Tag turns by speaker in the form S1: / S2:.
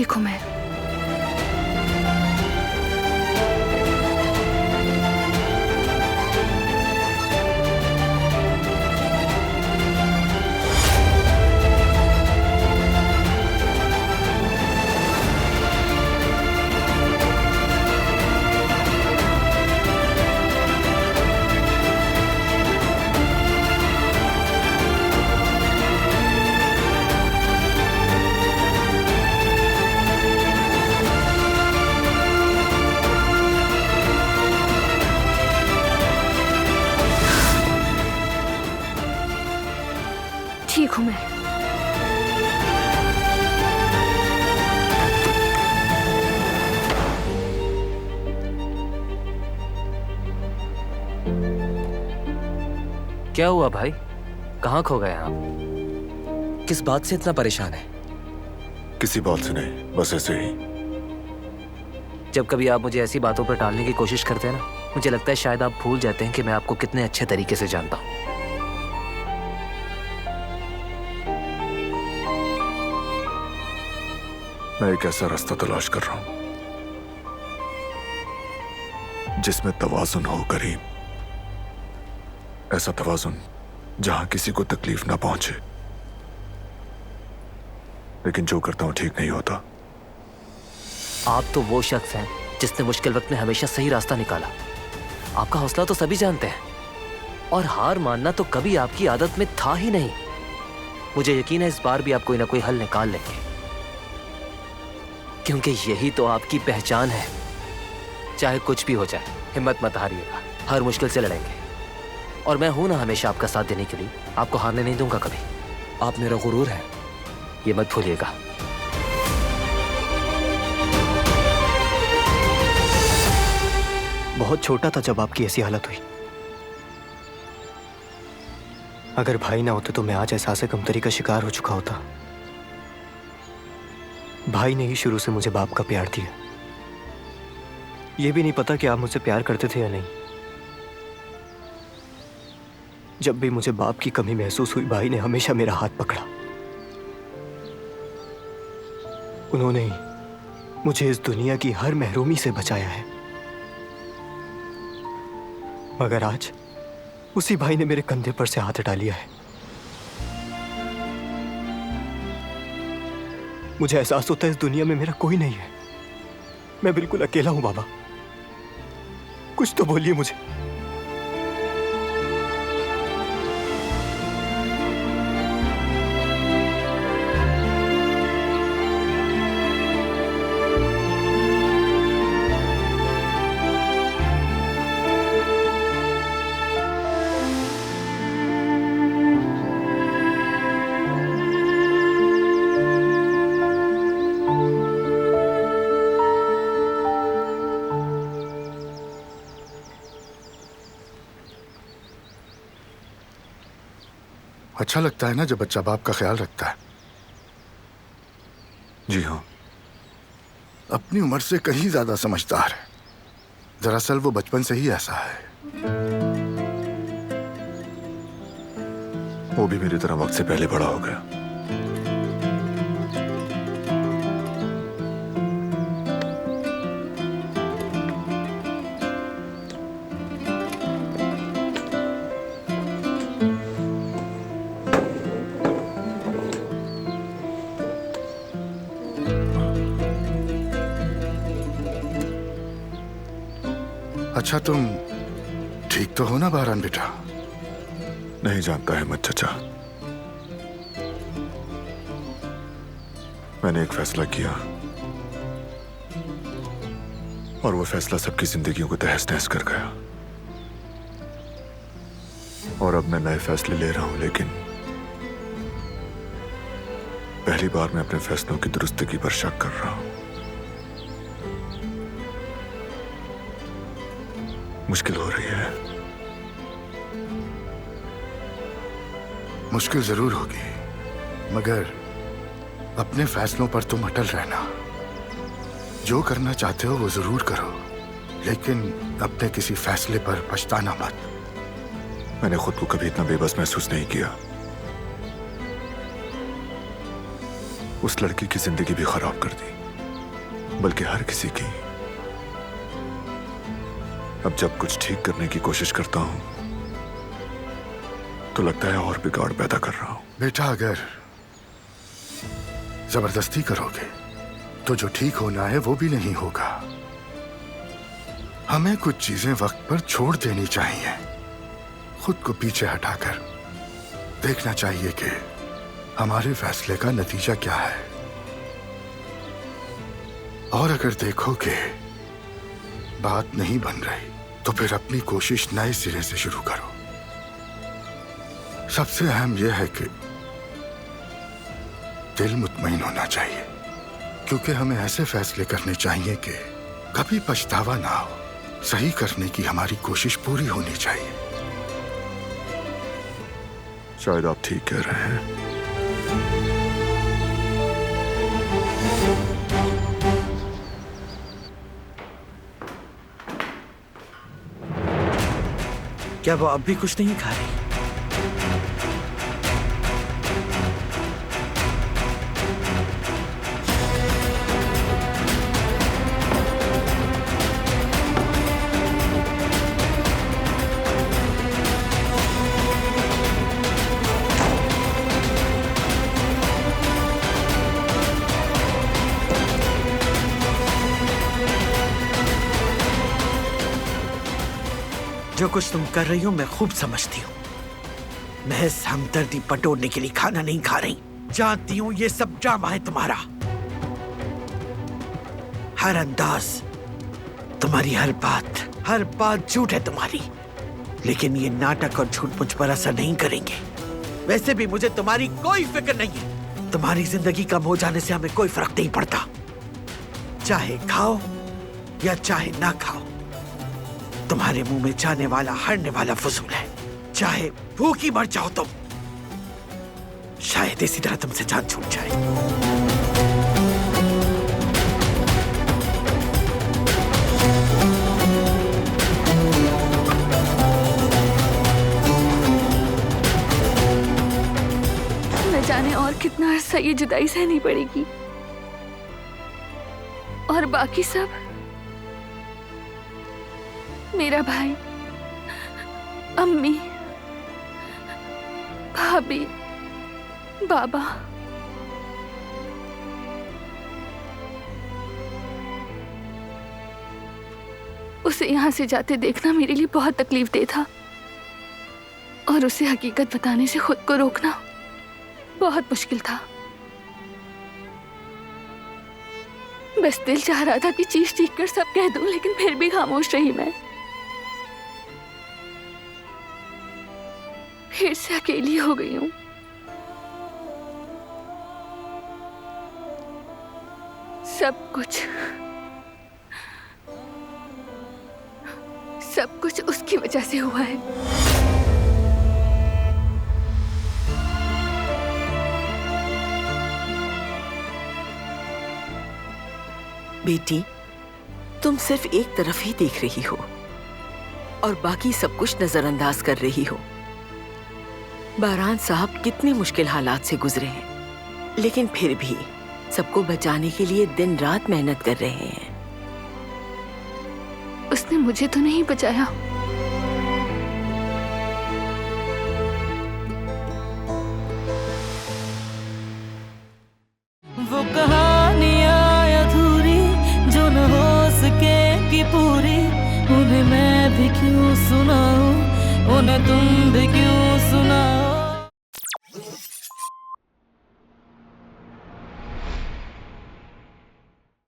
S1: ठीक हूँ मैं। ठीक हूँ मैं।
S2: क्या हुआ भाई, कहाँ खो गए आप? किस बात से इतना परेशान है?
S3: किसी बात से नहीं, बस ऐसे ही।
S2: जब कभी आप मुझे ऐसी बातों पर टालने की कोशिश करते हैं ना, मुझे लगता है शायद आप भूल जाते हैं कि मैं आपको कितने अच्छे तरीके से जानता हूँ।
S3: मैं एक ऐसा रास्ता तलाश कर रहा हूं जिसमें तवाज़ुन हो करीम। ऐसा तवाज़ुन जहां किसी को तकलीफ ना पहुंचे, लेकिन जो करता हूं ठीक नहीं होता।
S2: आप तो वो शख्स हैं जिसने मुश्किल वक्त में हमेशा सही रास्ता निकाला। आपका हौसला तो सभी जानते हैं, और हार मानना तो कभी आपकी आदत में था ही नहीं। मुझे यकीन है इस बार भी आप कोई ना कोई हल निकाल लेंगे, क्योंकि यही तो आपकी पहचान है। चाहे कुछ भी हो जाए, हिम्मत मत हारिएगा, हर मुश्किल से लड़ेंगे। और मैं हूं ना हमेशा आपका साथ देने के लिए, आपको हारने नहीं दूंगा कभी। आप मेरा गुरूर है, ये मत भूलिएगा।
S4: बहुत छोटा था जब आपकी ऐसी हालत हुई। अगर भाई ना होते तो मैं आज एहसास कमतरी का शिकार हो चुका होता। भाई ने ही शुरू से मुझे बाप का प्यार दिया। यह भी नहीं पता कि आप मुझसे प्यार करते थे या नहीं। जब भी मुझे बाप की कमी महसूस हुई, भाई ने हमेशा मेरा हाथ पकड़ा। उन्होंने ही मुझे इस दुनिया की हर महरूमी से बचाया है। मगर आज उसी भाई ने मेरे कंधे पर से हाथ हटा लिया है। मुझे एहसास होता है इस दुनिया में मेरा कोई नहीं है। मैं बिल्कुल अकेला हूं। बाबा, कुछ तो बोलिए मुझे।
S3: अच्छा लगता है ना जब बच्चा बाप का ख्याल रखता है। जी हाँ, अपनी उम्र से कहीं ज्यादा समझदार है। दरअसल वो बचपन से ही ऐसा है। वो भी मेरी तरह वक्त से पहले बड़ा हो गया। अच्छा, तुम ठीक तो हो ना बहरान बेटा? नहीं जानता है मत चाचा। मैंने एक फैसला किया और वो फैसला सबकी जिंदगियों को तहस नहस कर गया। और अब मैं नए फैसले ले रहा हूं, लेकिन पहली बार मैं अपने फैसलों की दुरुस्तगी पर शक कर रहा हूं। मुश्किल हो रही है। मुश्किल जरूर होगी, मगर अपने फैसलों पर तुम अटल रहना। जो करना चाहते हो वो जरूर करो, लेकिन अपने किसी फैसले पर पछताना मत। मैंने खुद को कभी इतना बेबस महसूस नहीं किया। उस लड़की की जिंदगी भी खराब कर दी।
S1: बल्कि हर किसी की। अब जब कुछ ठीक करने की कोशिश करता हूं तो लगता है और बिगाड़ पैदा कर रहा हूं।
S3: बेटा, अगर जबरदस्ती करोगे तो जो ठीक होना है वो भी नहीं होगा। हमें कुछ चीजें वक्त पर छोड़ देनी चाहिए। खुद को पीछे हटाकर देखना चाहिए कि हमारे फैसले का नतीजा क्या है। और अगर देखो कि बात नहीं बन रही तो फिर अपनी कोशिश नए सिरे से शुरू करो। सबसे अहम यह है कि दिल मुतमईन होना चाहिए, क्योंकि हमें ऐसे फैसले करने चाहिए कि कभी पछतावा ना हो। सही करने की हमारी कोशिश पूरी होनी चाहिए।
S1: शायद आप ठीक कह रहे हैं।
S5: क्या वो अब भी कुछ नहीं खा रही? जो कुछ तुम कर रही हो मैं खूब समझती हूँ। महज हमदर्दी बटोरने के लिए खाना नहीं खा रही। जानती हूँ ये सब ड्रामा है तुम्हारा। हर अंदाज, तुम्हारी हर बात झूठ है तुम्हारी। लेकिन ये नाटक और झूठ मुझ पर असर नहीं करेंगे। वैसे भी मुझे तुम्हारी कोई फिक्र नहीं है। तुम्हारी जिंदगी कम हो जाने से हमें कोई फर्क नहीं पड़ता। चाहे खाओ या चाहे ना खाओ, तुम्हारे मुंह में जाने वाला हरने वाला फजूल है। चाहे भूखी मर जाओ तुम, शायद इसी तरह तुमसे जान छूट जाए।
S6: न जाने और कितना अरसा ये जुदाई सहनी पड़ेगी। और बाकी सब, मेरा भाई, अम्मी, भाभी, बाबा, उसे यहां से जाते देखना मेरे लिए बहुत तकलीफ दे था। और उसे हकीकत बताने से खुद को रोकना बहुत मुश्किल था। बस दिल चाह रहा था कि चीख चीख कर सब कह दूं, लेकिन फिर भी खामोश रही मैं। फिर से अकेली हो गई हूं। सब कुछ उसकी वजह से हुआ है।
S7: बेटी, तुम सिर्फ एक तरफ ही देख रही हो और बाकी सब कुछ नजरअंदाज कर रही हो। बारान साहब कितने मुश्किल हालात से गुजरे हैं, लेकिन फिर भी सबको बचाने के लिए दिन रात मेहनत कर रहे हैं।
S6: उसने मुझे तो नहीं बचाया।
S8: वो कहानियां अधूरी जो न हो सकेगी पूरी, उन्हें मैं भी क्यों सुनाऊं, उन्हें तुम भी क्यों सुनाओ।